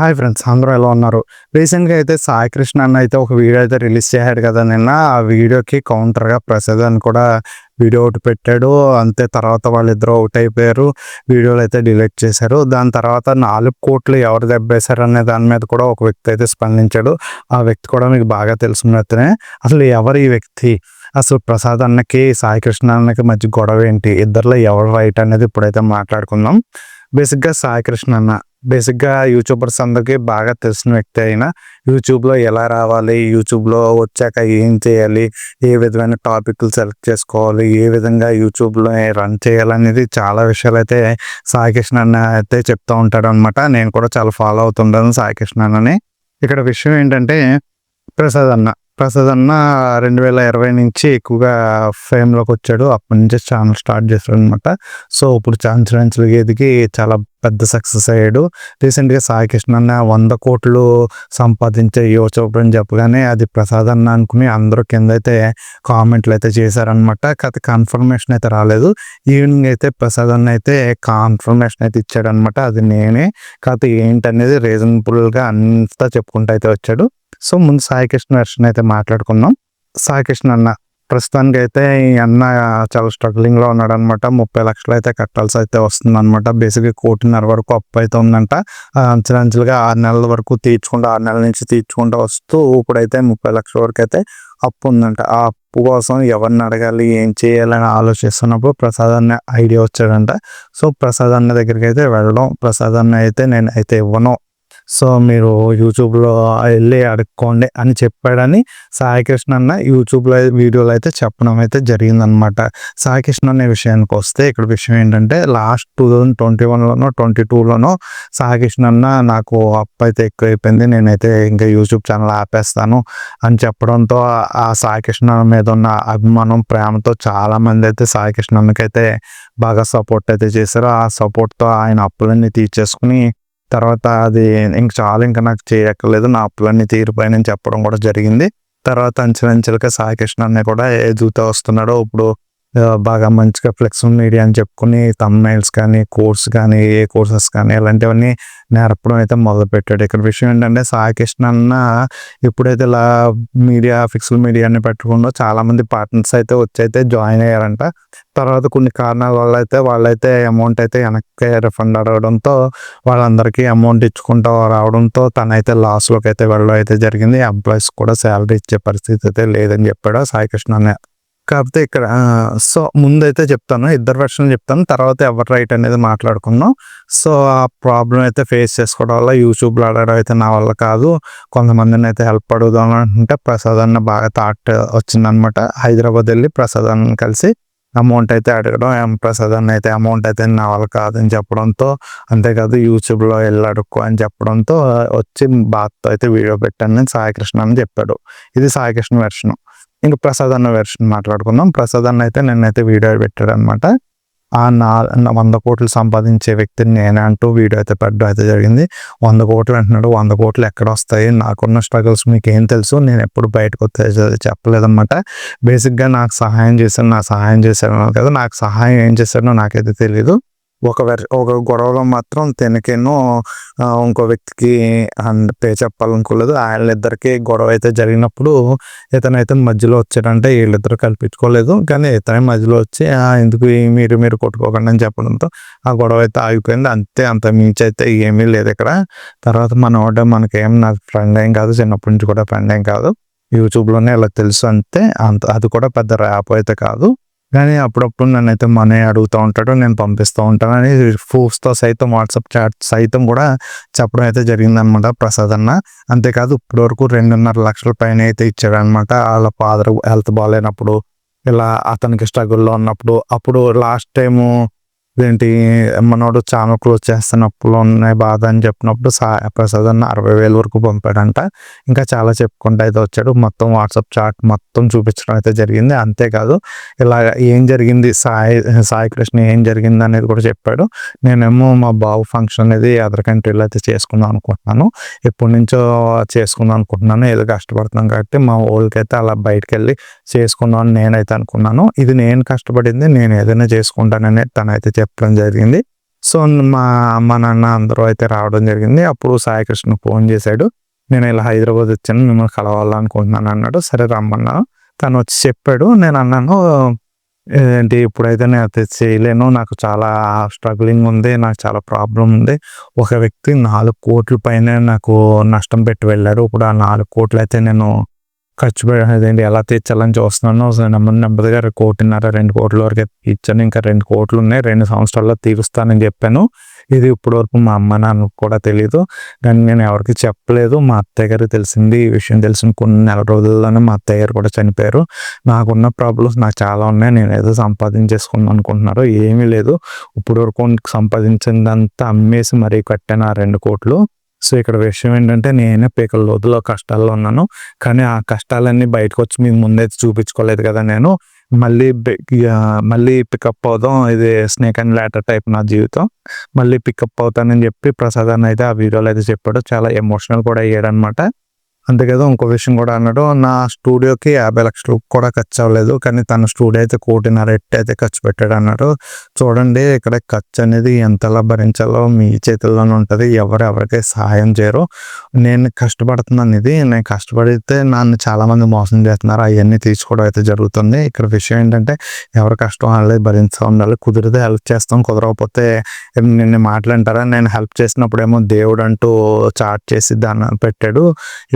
Hi friends, అందరూ ఎలా ఉన్నారు? రీసెంట్‌గా అయితే సాయి కృష్ణ అన్న అయితే ఒక వీడియో అయితే రిలీజ్ చేశాడు కదా నిన్న. ఆ వీడియోకి కౌంటర్‌గా ప్రసాద్ అని కూడా వీడియో ఒకటి పెట్టాడు. అంతే తర్వాత వాళ్ళిద్దరూ ఒకటైపోయారు. వీడియోలు అయితే డిలీట్ చేశారు. దాని తర్వాత 4,00,00,000 ఎవరు దెబ్బేశారు అనే దాని మీద కూడా ఒక వ్యక్తి అయితే స్పందించాడు. ఆ వ్యక్తి కూడా మీకు బాగా తెలిసినట్లే. అసలు ఎవరు ఈ వ్యక్తి? అసలు ప్రసాద్ అన్నకి, సాయి కృష్ణ అన్నకి మధ్య గొడవ ఏంటి? ఇద్దరిలో ఎవరు రైట్ అనేది ఇప్పుడైతే మాట్లాడుకుందాం. బేసిక్‌గా సాయి కృష్ణ అన్న యూట్యూబర్స్ అందరికీ బాగా తెలిసిన వ్యక్తి అయినా యూట్యూబ్‌లో ఎలా రావాలి? యూట్యూబ్‌లో వచ్చాక ఏం చేయాలి? ఏ విధమైన టాపిక్‌లు సెలెక్ట్ చేసుకోవాలి? ఏ విధంగా యూట్యూబ్‌లో రన్ చేయాలనేది చాలా విషయాలైతే సాయి కృష్ణ అన్న అయితే చెప్తూ ఉంటాడనమాట. నేను కూడా చాలా ఫాలో అవుతుంటాను సాయి కృష్ణ అన్నని. ఇక్కడ విషయం ఏంటంటే ప్రసాద్ అన్న. 2020 నుంచి ఎక్కువగా ఫేమ్‌లోకి వచ్చాడు. అప్పటి నుంచే ఛానల్ స్టార్ట్ చేశాడనమాట. సో, ఇప్పుడు అంచెలంచెలుగా ఎదిగి చాలా పెద్ద సక్సెస్ అయ్యాడు. రీసెంట్‌గా సాయి కృష్ణ అన్న 100,00,00,000 సంపాదించే యూట్యూబర్ అని చెప్పగానే అది ప్రసాద్ అన్న అనుకుని అందరూ కిందైతే కామెంట్లు అయితే చేశారనమాట. కాకపోతే కన్ఫర్మేషన్ అయితే రాలేదు. ఈవినింగ్ అయితే ప్రసాద్ అన్న అయితే కన్ఫర్మేషన్ అయితే ఇచ్చాడనమాట. అది నేనే. కాకపోతే ఏంటనేది రీజనబుల్‌గా అంతా చెప్పుకుంటూ అయితే వచ్చాడు. సో, ముందు సాయి కృష్ణ వెర్షన్ అయితే మాట్లాడుకుందాం. సాయి కృష్ణ అన్న ప్రస్తుతానికైతే ఈ అన్న చాలా స్ట్రగ్లింగ్‌లో ఉన్నాడనమాట. 30,00,000 అయితే కట్టాల్సి అయితే వస్తుందనమాట. బేసిక్‌గా 1,50,00,000 వరకు అప్పు అయితే ఉందంట. అంచెలంచెలుగా 6 నెలల వరకు 6 నెలల నుంచి తీర్చుకుంటూ వస్తూ ఇప్పుడైతే 30,00,000 వరకు అయితే అప్పు ఉందంట. ఆ అప్పు కోసం ఎవరిని అడగాలి, ఏం చేయాలని ఆలోచిస్తున్నప్పుడు ప్రసాద్ అన్న ఐడియా వచ్చాడంట. సో, ప్రసాద్ అన్న దగ్గరికి అయితే వెళ్ళడం. ప్రసాద్ అన్న అయితే నేనైతే ఇవ్వను. సో, మీరు యూట్యూబ్‌లో ఎళ్లి అడుక్కోండి అని చెప్పాడని సాయి కృష్ణ అన్న యూట్యూబ్‌లో వీడియోలో అయితే చెప్పడం అయితే జరిగిందనమాట. సాయి కృష్ణ అనే విషయానికొస్తే ఇక్కడ విషయం ఏంటంటే లాస్ట్ 2021లోనో, 22లోనో సాయి కృష్ణ అన్న నాకు అప్పు అయితే ఎక్కువైపోయింది. నేనైతే ఇంకా యూట్యూబ్ ఛానల్ ఆపేస్తాను అని చెప్పడంతో ఆ సాయి కృష్ణ మీద ఉన్న అభిమానం, ప్రేమతో చాలామంది అయితే సాయి కృష్ణ అన్నకైతే బాగా సపోర్ట్ అయితే చేశారు. ఆ సపోర్ట్‌తో ఆయన అప్పులన్నీ తీర్చేసుకొని తర్వాత అది ఇంక చాలు, ఇంక నాకు చేయక్కర్లేదు, నా అప్పులన్నీ తీరిపోయాయని చెప్పడం కూడా జరిగింది. తర్వాత అంచెలంచెలుగా సాయి కృష్ణ అన్నయ్య కూడా ఎదుగుతూ వస్తున్నాడు. ఇప్పుడు బాగా మంచిగా ఫ్లెక్సిబుల్ మీడియా అని చెప్పుకొని థంబ్‌నెయిల్స్ కానీ, కోర్స్ కానీ, ఏ కోర్సెస్ కానీ ఇలాంటివన్నీ నేర్పడం అయితే మొదలుపెట్టాడు. ఇక్కడ విషయం ఏంటంటే సాయి కృష్ణ అన్న ఎప్పుడైతే ఇలా ఫిక్స్డ్ మీడియాని పెట్టుకుందో చాలామంది పార్ట్నర్స్ అయితే వచ్చి జాయిన్ అయ్యారంట. తర్వాత కొన్ని కారణాల వల్ల అయితే వాళ్ళైతే అమౌంట్ అయితే వెనక్కి రిఫండ్ అడగడంతో వాళ్ళందరికీ అమౌంట్ ఇచ్చుకుంటూ రావడంతో తనైతే లాస్‌లోకి అయితే వెళ్ళడం అయితే జరిగింది. ఎంప్లాయీస్ కూడా శాలరీ ఇచ్చే పరిస్థితి అయితే లేదని చెప్పాడు సాయి కృష్ణ అన్నయ్య. కాకపోతే ఇక్కడ సో, ముందైతే చెప్తాను. ఇద్దరు వెర్షన్‌లు చెప్తాను. తర్వాత ఎవరు రైట్ అనేది మాట్లాడుకుందాం. సో, ఆ ప్రాబ్లమ్ అయితే ఫేస్ చేసుకోవడం వల్ల యూట్యూబ్‌లో అడగడం అయితే నా వల్ల కాదు. కొంతమందిని అయితే హెల్ప్ అడుగుదాం అంటే ప్రసాద్ అన్న బాగా థాట్ వచ్చిందనమాట. హైదరాబాద్ వెళ్ళి ప్రసాద్ అన్నని కలిసి అమౌంట్ అయితే అడగడం. ప్రసాద్ అన్న అయితే అమౌంట్ అయితే నా వల్ల కాదని చెప్పడంతో, అంతేకాదు యూట్యూబ్‌లో వెళ్ళి అడుక్కో అని చెప్పడంతో వచ్చి బాధతో అయితే వీడియో పెట్టానని సాయి కృష్ణ అని చెప్పాడు. ఇది సాయి కృష్ణ వెర్షను. ఇంక ప్రసాద్ అన్న వెర్షన్ మాట్లాడుకుందాం. ప్రసాద్ అన్న అయితే నిన్నైతే వీడియో పెట్టాడనమాట. ఆ 100,00,00,000 సంపాదించే వ్యక్తిని నేనే అంటూ వీడియో అయితే పెట్టడం అయితే జరిగింది. 100,00,00,000 అంటున్నాడు. 100,00,00,000 ఎక్కడొస్తాయి? నాకున్న స్ట్రగుల్స్ మీకేం తెలుసు? నేను ఎప్పుడు బయటకు చెప్పలేదనమాట. బేసిక్‌గా నాకు సహాయం చేశాను, అన్నారు కదా! నాకు సహాయం ఏం చేశాడో నాకైతే తెలీదు. ఒక గొడవలో మాత్రం తనకేమో ఇంకో వ్యక్తికి పే చెప్పాలనుకోలేదు. ఆళ్ళిద్దరికీ గొడవ అయితే జరిగినప్పుడు ఇతనైతే మధ్యలో వచ్చాడంటే వీళ్ళిద్దరూ కల్పించుకోలేదు. కానీ ఇతనే మధ్యలో వచ్చి ఎందుకు మీరు కొట్టుకోకండి అని చెప్పడంతో ఆ గొడవ అయితే ఆగిపోయింది. అంతే, అంతకు మించి అయితే ఏమీ లేదు ఇక్కడ. తర్వాత మనకేం నాకు ఫ్రెండ్ ఏం కాదు. చిన్నప్పటి నుంచి కూడా ఫ్రెండ్ ఏం కాదు. యూట్యూబ్‌లోనే ఇలా తెలుసు అంతే. అది కూడా పెద్ద ర్యాప్ అయితే కాదు. కానీ అప్పుడప్పుడు నన్నైతే మనీ అడుగుతూ ఉంటాడు. నేను పంపిస్తూ ఉంటానని ప్రూఫ్స్‌తో సైతం వాట్సాప్ చాట్ సైతం కూడా చెప్పడం అయితే జరిగిందనమాట ప్రసాద్ అన్న. అంతేకాదు ఇప్పటివరకు 2,50,000 పైన అయితే ఇచ్చాడనమాట. ఆళ్ళ ఫాదర్ హెల్త్ బాలేనప్పుడు, ఇలా అతనికి స్ట్రగుల్‌లో ఉన్నప్పుడు, అప్పుడు లాస్ట్ టైము మనోడు ఛానల్ క్లోజ్ చేస్తున్నప్పుడు ఉన్నాయి బాధ అని చెప్పినప్పుడు ప్రసాద్ అన్న 60,000 వరకు పంపాడంట. ఇంకా చాలా చెప్పుకుంటూ అయితే వచ్చాడు. మొత్తం వాట్సాప్ చాట్ మొత్తం చూపించడం అయితే జరిగింది. అంతేకాదు ఇలాగ ఏం జరిగింది, సాయి కృష్ణ ఏం జరిగింది అనేది కూడా చెప్పాడు. నేనేమో మా బాబు ఫంక్షన్ అనేది అదర్ కంట్రీలో అయితే చేసుకుందాం అనుకుంటున్నాను. ఎప్పటి నుంచో చేసుకుందాం అనుకుంటున్నాను. ఏదో కష్టపడుతున్నాను కాబట్టి మా ఊరికైతే అలా బయటకెళ్ళి చేసుకుందాం అని నేనైతే అనుకున్నాను. ఇది నేను కష్టపడింది, నేను ఏదైనా చేసుకుంటానని తనైతే చెప్పడం జరిగింది. సో, మా అమ్మ, నాన్న అందరూ అయితే రావడం జరిగింది. అప్పుడు సాయి కృష్ణ ఫోన్ చేశాడు. నేను ఇలా హైదరాబాద్ వచ్చాను. మిమ్మల్ని కలవాలనుకుంటున్నాను అన్నాడు. సరే రమ్మన్నాను. తనొచ్చి చెప్పాడు. నేనన్నాను, ఏంటి ఇప్పుడైతే నేనైతే చేయలేను. నాకు చాలా స్ట్రగ్లింగ్ ఉంది. నాకు చాలా ప్రాబ్లమ్ ఉంది. ఒక వ్యక్తి 4,00,00,000 పైనే నాకు నష్టం పెట్టి వెళ్ళాడు. ఇప్పుడు ఆ 4,00,00,000 అయితే నేను ఖర్చు అదేంటి ఎలా తీర్చాలని చూస్తున్నాను. సో, నెమ్మదిగా 1,50,00,000, 2,00,00,000 వరకు అయితే తీర్చాను. ఇంకా 2,00,00,000 ఉన్నాయి. 2 సంవత్సరాల్లో తీరుస్తానని చెప్పాను. ఇది ఇప్పటివరకు మా అమ్మ, నాన్నకి కూడా తెలీదు. కానీ నేను ఎవరికీ చెప్పలేదు. మా అత్తయ్య గారికి తెలిసింది. ఈ విషయం తెలిసిన కొన్ని నెల రోజుల్లోనే మా అత్తయ్య గారు కూడా చనిపోయారు. నాకున్న ప్రాబ్లమ్స్ నాకు చాలా ఉన్నాయి. నేనేదో సంపాదించేసుకుందాం అనుకుంటున్నారు. ఏమీ లేదు. ఇప్పటివరకు సంపాదించిందంతా అమ్మేసి మరీ కట్టాను ఆ 2,00,00,000. సో, ఇక్కడ విషయం ఏంటంటే నేనే పీకల లోతులో కష్టాల్లో ఉన్నాను. కానీ ఆ కష్టాలన్నీ బయటకొచ్చి మీకు ముందైతే చూపించుకోలేదు కదా నేను. మళ్ళీ మళ్ళీ పికప్ అవుదాం. ఇది స్నేక్ అండ్ ల్యాడర్ టైప్ నా జీవితం. మళ్ళీ పికప్ అవుతానని చెప్పి ప్రసాద్ అన్న అయితే ఆ వీడియోలో అయితే చెప్పాడు. చాలా ఎమోషనల్ కూడా అయ్యాడనమాట. అంతే కదా, ఇంకో విషయం కూడా అన్నాడు. నా స్టూడియోకి 50,00,000 కూడా ఖర్చు అవ్వలేదు. కానీ తన స్టూడియో అయితే 1,50,00,000 అయితే ఖర్చు పెట్టాడు అన్నాడు. చూడండి, ఇక్కడ ఖర్చు అనేది ఎంతలా భరించాలో మీ చేతుల్లోనే ఉంటుంది. ఎవరికి సహాయం చేయరు. నేను కష్టపడుతున్నాను. నేను కష్టపడితే నన్ను చాలామంది మోసం చేస్తున్నారు. అవన్నీ తీసుకోవడం అయితే జరుగుతుంది. ఇక్కడ విషయం ఏంటంటే ఎవరి కష్టం వాళ్ళే భరిస్తూ ఉండాలి. కుదిరితే హెల్ప్ చేస్తాం. కుదరకపోతే నిన్ను మాట్లాంటారా. నేను హెల్ప్ చేసినప్పుడేమో దేవుడు అంటూ చాట్ చేసి దాన్ని పెట్టాడు.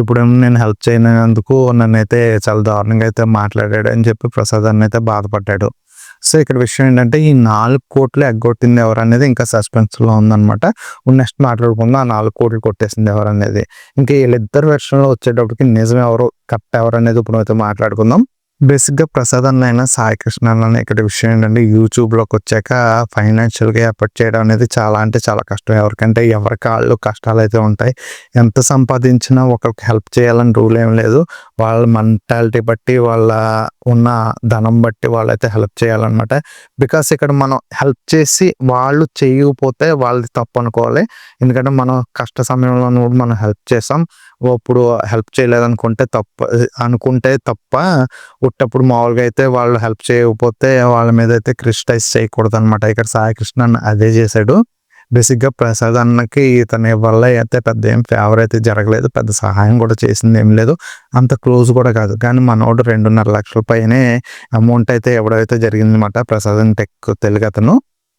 ఇప్పుడేమో నేను హెల్ప్ చేయనందుకు నన్నైతే చాలా దారుణంగా అయితే మాట్లాడాడు అని చెప్పి ప్రసాద్ అన్న అయితే బాధపడ్డాడు. సో, ఇక్కడ విషయం ఏంటంటే ఈ 4,00,00,000 ఎగ్గొట్టింది ఎవరనేది ఇంకా సస్పెన్స్లో ఉందన్నమాట. నెక్స్ట్ మాట్లాడుకుందాం ఆ 4,00,00,000 కొట్టేసింది ఎవరనేది. ఇంకా వీళ్ళిద్దరు వెర్షన్లో వచ్చేటప్పటికి నిజం ఎవరు కరెక్ట్ ఎవరనేది ఇప్పుడు అయితే మాట్లాడుకుందాం. బేసిక్‌గా ప్రసాద్ అన్న అయినా, సాయి కృష్ణ అన్న ఇక్కడ విషయం ఏంటంటే యూట్యూబ్‌లోకి వచ్చాక ఫైనాన్షియల్‌గా ఎఫర్ట్ చేయడం అనేది చాలా అంటే చాలా కష్టం. ఎవరికంటే ఎవరి కాళ్ళు కష్టాలైతే ఉంటాయి. ఎంత సంపాదించినా ఒకరికి హెల్ప్ చేయాలని రూల్ ఏం లేదు. వాళ్ళ మెంటాలిటీ బట్టి, వాళ్ళ ఉన్న ధనం బట్టి వాళ్ళైతే హెల్ప్ చేయాలన్నమాట. బికాస్ ఇక్కడ మనం హెల్ప్ చేసి వాళ్ళు చేయకపోతే వాళ్ళది తప్పు అనుకోవాలి. ఎందుకంటే మనం కష్ట సమయంలోనూ కూడా మనం హెల్ప్ చేసాం. ఇప్పుడు హెల్ప్ చేయలేదనుకుంటే అనుకుంటే తప్ప ఉట్టప్పుడు మామూలుగా అయితే వాళ్ళు హెల్ప్ చేయకపోతే వాళ్ళ మీద అయితే క్రిటిసైజ్ చేయకూడదు అనమాట. ఇక్కడ సాయి కృష్ణ అన్న అదే చేశాడు. బేసిక్‌గా ప్రసాద్ అన్నకి ఇతని వల్ల అయితే పెద్ద ఏం ఫేవర్ అయితే జరగలేదు. పెద్ద సహాయం కూడా చేసింది ఏం లేదు. అంత క్లోజ్ కూడా కాదు. కానీ మనోడు 2,50,00,000 పైనే అమౌంట్ అయితే ఎవడైతే జరిగిందన్నమాట. ప్రసాద్ అంటే తెలుగు అతను.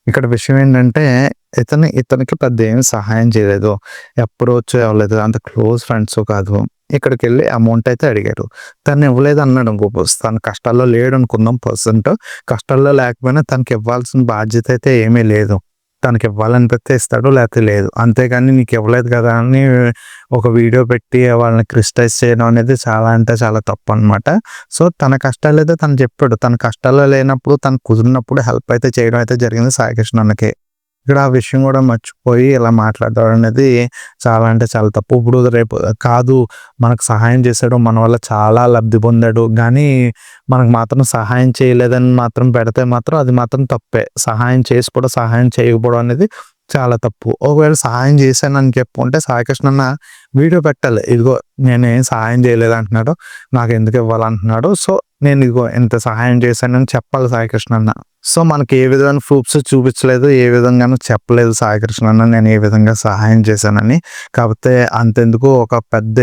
ఇక్కడ విషయం ఏంటంటే ఇతనికి పెద్ద ఏం సహాయం చేయలేదు. అప్రోచ్ అవ్వలేదు. అంత క్లోజ్ ఫ్రెండ్స్ కాదు. ఇక్కడికెళ్ళి అమౌంట్ అయితే అడిగాడు. తను ఇవ్వలేదు అన్నాడు. తను కష్టాల్లో లేడు అనుకుందాం. కష్టాల్లో లేకపోయినా తనకి ఇవ్వాల్సిన బాధ్యత అయితే ఏమీ లేదు. తనకి ఇవ్వాలనిపిస్తే ఇస్తాడు, లేకపోతే లేదు. అంతేగాని నీకు ఇవ్వలేదు కదా అని ఒక వీడియో పెట్టి వాళ్ళని క్రిటిసైజ్ చేయడం అనేది చాలా అంటే చాలా తప్పు అనమాట. సో, తన కష్టాలు అయితే తను చెప్పాడు. తన కష్టాల్లో లేనప్పుడు, తను కుదిరినప్పుడు హెల్ప్ అయితే చేయడం అయితే జరిగింది సాయి కృష్ణ అన్నకి. ఇక్కడ ఆ విషయం కూడా మర్చిపోయి ఇలా మాట్లాడడం అనేది చాలా అంటే చాలా తప్పు. ఇప్పుడు రేపు కాదు మనకు సహాయం చేశాడు, మన వల్ల చాలా లబ్ధి పొందాడు, కానీ మనకు మాత్రం సహాయం చేయలేదని మాత్రం పెడితే మాత్రం అది మాత్రం తప్పే. సహాయం చేసి కూడా సహాయం చేయకపోవడం అనేది చాలా తప్పు. ఒకవేళ సహాయం చేశానని చెప్పుకుంటే సాయి కృష్ణ అన్న వీడియో పెట్టాలి. ఇదిగో నేనేం సహాయం చేయలేదు అంటున్నాడు, నాకు ఎందుకు ఇవ్వాలంటున్నాడు. సో, నేను ఇదిగో ఎంత సహాయం చేశానని చెప్పాలి సాయి కృష్ణ అన్న. సో, మనకి ఏ విధమైన ప్రూఫ్స్ చూపించలేదు. ఏ విధంగానూ చెప్పలేదు సాయి కృష్ణ అన్న నేను ఏ విధంగా సహాయం చేశానని. కాకపోతే అంతెందుకు ఒక పెద్ద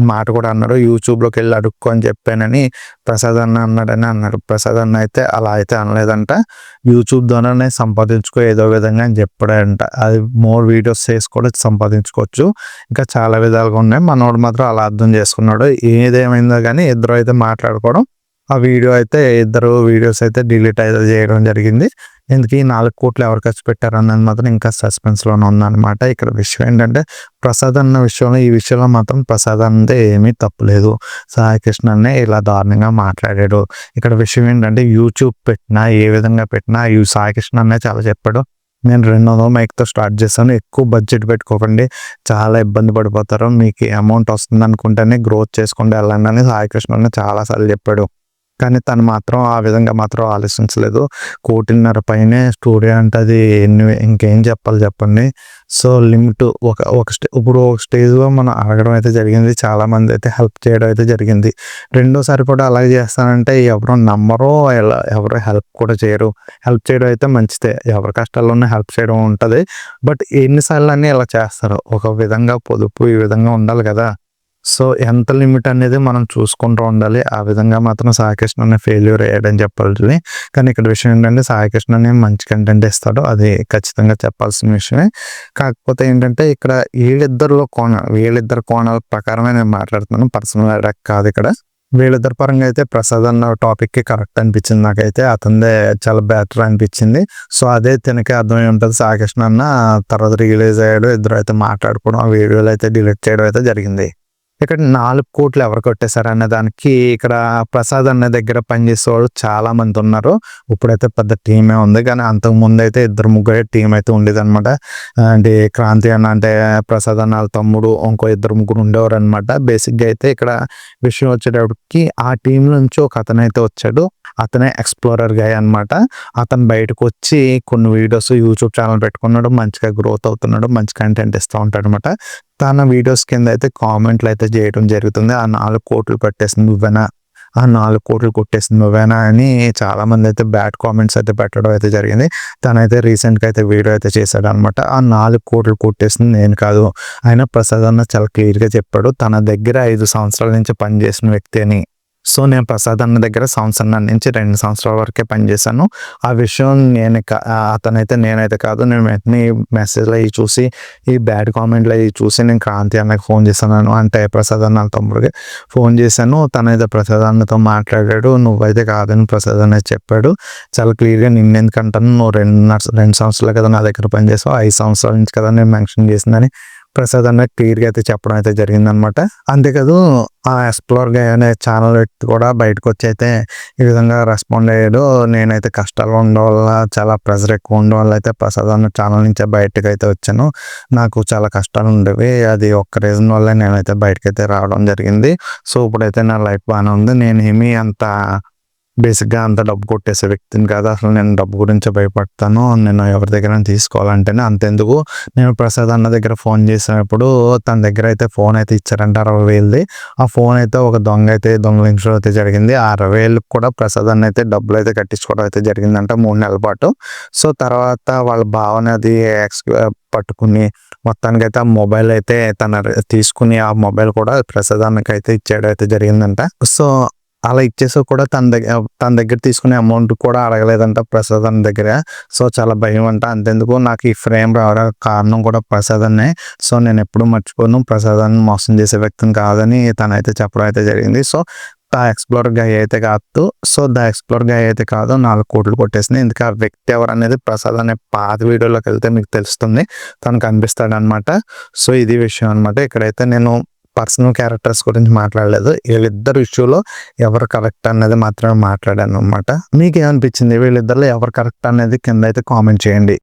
మాట కూడా అన్నాడు. యూట్యూబ్‌లోకి వెళ్ళి అడుక్కో అని చెప్పానని ప్రసాద్ అన్న అన్నాడు. ప్రసాద్ అన్న అయితే అలా అయితే అనలేదంట. యూట్యూబ్ ద్వారానే సంపాదించుకో ఏదో విధంగా అని చెప్పాడంట. అది మోర్ వీడియోస్ చేసి కూడా సంపాదించుకోవచ్చు. ఇంకా చాలా విధాలుగా ఉన్నాయి. మనోడు మాత్రం అలా అర్థం చేసుకున్నాడు. ఏదేమైందో కానీ ఇద్దరు అయితే మాట్లాడుకోవడం, ఆ వీడియో అయితే ఇద్దరు వీడియోస్ అయితే డిలీట్ అయితే చేయడం జరిగింది. ఎందుకు ఈ 4,00,00,000 ఎవరు ఖర్చు పెట్టారన్నది మాత్రం ఇంకా సస్పెన్స్‌లోనే ఉందన్నమాట. ఇక్కడ విషయం ఏంటంటే ప్రసాద్ అన్న విషయంలో, ఈ విషయంలో మాత్రం ప్రసాద్ అన్నదే ఏమీ తప్పులేదు. సాయి కృష్ణ అన్నే ఇలా దారుణంగా మాట్లాడాడు. ఇక్కడ విషయం ఏంటంటే యూట్యూబ్ పెట్టినా, ఏ విధంగా పెట్టినా ఈ సాయి కృష్ణ అన్నే చాలా చెప్పాడు. నేను 200 మైక్‌తో స్టార్ట్ చేశాను. ఎక్కువ బడ్జెట్ పెట్టుకోకండి. చాలా ఇబ్బంది పడిపోతారు. మీకు అమౌంట్ వస్తుంది అనుకుంటేనే గ్రోత్ చేసుకుంటూ వెళ్ళండి అని సాయి కృష్ణ అన్న చాలా సార్లు చెప్పాడు. కానీ తను మాత్రం ఆ విధంగా మాత్రం ఆలోచించలేదు. 1,50,00,000 పైనే స్టూడియో అంటే అది ఇంకేం చెప్పాలి చెప్పండి. సో, లిమిట్ ఇప్పుడు ఒక స్టేజ్‌లో మనం అడగడం అయితే జరిగింది. చాలామంది అయితే హెల్ప్ చేయడం అయితే జరిగింది. రెండోసారి కూడా అలాగే చేస్తానంటే ఎవరు నమ్మరు. ఎవరు హెల్ప్ కూడా చేయరు. హెల్ప్ చేయడం అయితే మంచిదే. ఎవరి కష్టాల్లోనే హెల్ప్ చేయడం ఉంటది. బట్ ఎన్ని సార్లని ఇలా చేస్తారు. ఒక విధంగా పొదుపు ఈ విధంగా ఉండాలి కదా! సో, ఎంత లిమిట్ అనేది మనం చూసుకుంటూ ఉండాలి. ఆ విధంగా మాత్రం సాయికృష్ణ అనే ఫెయిల్యూర్ అయ్యాడని చెప్పాలి. కానీ ఇక్కడ విషయం ఏంటంటే సాయికృష్ణ అనేవి మంచి కంటెంట్ ఇస్తాడు. అది ఖచ్చితంగా చెప్పాల్సిన విషయమే. కాకపోతే ఏంటంటే ఇక్కడ వీళ్ళిద్దరి కోణాల ప్రకారమే నేను మాట్లాడుతున్నాను. పర్సనల్ అటాక్ కాదు ఇక్కడ. వీళ్ళిద్దరి పరంగా అయితే ప్రసాద్ అన్న టాపిక్‌కి కరెక్ట్ అనిపించింది నాకైతే. అతనిదే చాలా బెటర్ అనిపించింది. సో, అదే తినకే అర్థమై ఉంటది. సాయికృష్ణ అన్న తర్వాత రియలైజ్ అయ్యాడు. ఇద్దరు అయితే మాట్లాడుకోవడం, ఆ వీడియోలు అయితే డిలీట్ చేయడం అయితే జరిగింది. ఇక్కడ 4,00,00,000 ఎవరు కొట్టేశారనే దానికి ఇక్కడ ప్రసాద్ అన్న దగ్గర పనిచేసేవాళ్ళు చాలా మంది ఉన్నారు. ఇప్పుడైతే పెద్ద టీమే ఉంది. కానీ అంతకుముందైతే ఇద్దరు ముగ్గురే టీమ్ అయితే ఉండేదనమాట. అంటే క్రాంతి అన్న అంటే ప్రసాద్ అన్న వాళ్ళ తమ్ముడు ఇంకో ఇద్దరు ముగ్గురు ఉండేవారనమాట. బేసిక్‌గా అయితే ఇక్కడ విషయం వచ్చేటప్పటికి ఆ టీం నుంచి ఒక అతనైతే వచ్చాడు. అతనే ఎక్స్‌ప్లోరర్ గాయ్ అనమాట. అతను బయటకొచ్చి కొన్ని వీడియోస్ యూట్యూబ్ ఛానెల్ పెట్టుకున్నాడు. మంచిగా గ్రోత్ అవుతున్నాడు. మంచి కంటెంట్ ఇస్తా ఉంటాడనమాట. తన వీడియోస్ కింద అయితే కామెంట్లు అయితే చేయడం జరుగుతుంది. ఆ 4,00,00,000 పెట్టేసింది నువ్వేనా? ఆ 4,00,00,000 కొట్టేసింది నువ్వేనా? అని చాలామంది అయితే బ్యాడ్ కామెంట్స్ అయితే పెట్టడం అయితే జరిగింది. తనైతే రీసెంట్‌గా అయితే వీడియో అయితే చేశాడనమాట. ఆ 4,00,00,000 కొట్టేసింది నేను కాదు. అయినా ప్రసాద్ అన్న చాలా క్లియర్‌గా చెప్పాడు. తన దగ్గర 5 సంవత్సరాల నుంచి పనిచేసిన వ్యక్తి అని. సో, నేను ప్రసాద్ అన్న దగ్గర సంవత్సరం నుంచి 2 సంవత్సరాల వరకే పనిచేశాను. ఆ విషయం నేనైతే కాదు. నేను వెంటనే మెసేజ్‌లు అయి చూసి, ఈ బ్యాడ్ కామెంట్‌లు అయి చూసి నేను క్రాంతి అన్నకి ఫోన్ చేశాను. అంటే ప్రసాద్ అన్న వాళ్ళ తమ్ముడికి ఫోన్ చేశాను. తనైతే ప్రసాద్ అన్నతో మాట్లాడాడు. నువ్వైతే కాదని ప్రసాద్ అన్న చెప్పాడు. చాలా క్లియర్‌గా నిన్నెందుకంటాను, నువ్వు 2 సంవత్సరాలే కదా నా దగ్గర పనిచేసావు. 5 సంవత్సరాల నుంచి కదా నేను మెన్షన్ చేసిందని ప్రసాద్ అన్న క్లియర్‌గా అయితే చెప్పడం అయితే జరిగిందనమాట. అంతేకాదు ఆ ఎక్స్‌ప్లోర్ గాయ్ అనే ఛానల్ వ్యక్తి కూడా బయటకొచ్చి అయితే ఈ విధంగా రెస్పాండ్ అయ్యాడు. నేనైతే కష్టాల్లో ఉండడం వల్ల, చాలా ప్రెషర్ ఎక్కువ ఉండడం వల్ల అయితే ప్రసాద్ అన్న ఛానల్ నుంచే బయటకైతే వచ్చాను. నాకు చాలా కష్టాలు ఉండేవి. అది ఒక్క రీజన్ వల్లే నేనైతే బయటకైతే రావడం జరిగింది. సో, ఇప్పుడైతే నా లైఫ్ బానే ఉంది. నేనేమి అంత బేసిక్‌గా అంత డబ్బు కొట్టేసే వ్యక్తిని కాదు. అసలు నేను డబ్బు గురించే భయపడతాను. నేను ఎవరి దగ్గరైనా తీసుకోవాలంటేనే అంతెందుకు నేను ప్రసాద్ అన్న దగ్గర ఫోన్ చేసినప్పుడు తన దగ్గర అయితే ఫోన్ అయితే ఇచ్చారంట 60,000ది. ఆ ఫోన్ అయితే ఒక దొంగ అయితే దొంగిలించడం అయితే జరిగింది. ఆ 60,000కి కూడా ప్రసాద్ అన్న అయితే డబ్బులు అయితే కట్టించుకోవడం అయితే జరిగిందంట 3 నెలల పాటు. సో, తర్వాత వాళ్ళ బావని అది పట్టుకుని మొత్తానికైతే ఆ మొబైల్ అయితే తీసుకుని ఆ మొబైల్ కూడా ప్రసాద్ అన్నకైతే ఇచ్చేయడం అయితే జరిగిందంట. సో, అలా ఇచ్చేసి కూడా తన దగ్గర తీసుకునే అమౌంట్ కూడా అడగలేదంట ప్రసాద్ అన్న దగ్గర. సో, చాలా భయం అంట. అంతెందుకు నాకు ఈ ఫ్రేమ్ రావడానికి కారణం కూడా ప్రసాద్ అన్నే. సో, నేను ఎప్పుడూ మర్చిపోను. ప్రసాద్ అన్న మోసం చేసే వ్యక్తిని కాదని తనైతే చెప్పడం అయితే జరిగింది. సో, ద ఎక్స్‌ప్లోరర్ గాయ్ అయితే కాదు. 4,00,00,000 కొట్టేసింది. ఇందుకు ఆ వ్యక్తి ఎవరనేది ప్రసాద్ అనే పాత వీడియోలోకెళ్తే మీకు తెలుస్తుంది. తను కనిపిస్తాడనమాట. సో, ఇది విషయం అనమాట. ఇక్కడైతే నేను పర్సనల్ క్యారెక్టర్స్ గురించి మాట్లాడలేదు. వీళ్ళిద్దరి ఇష్యూలో ఎవరు కరెక్ట్ అనేది మాత్రమే మాట్లాడాను అనమాట. మీకేమనిపించింది? వీళ్ళిద్దరిలో ఎవరు కరెక్ట్ అనేది కింద అయితే కామెంట్ చేయండి.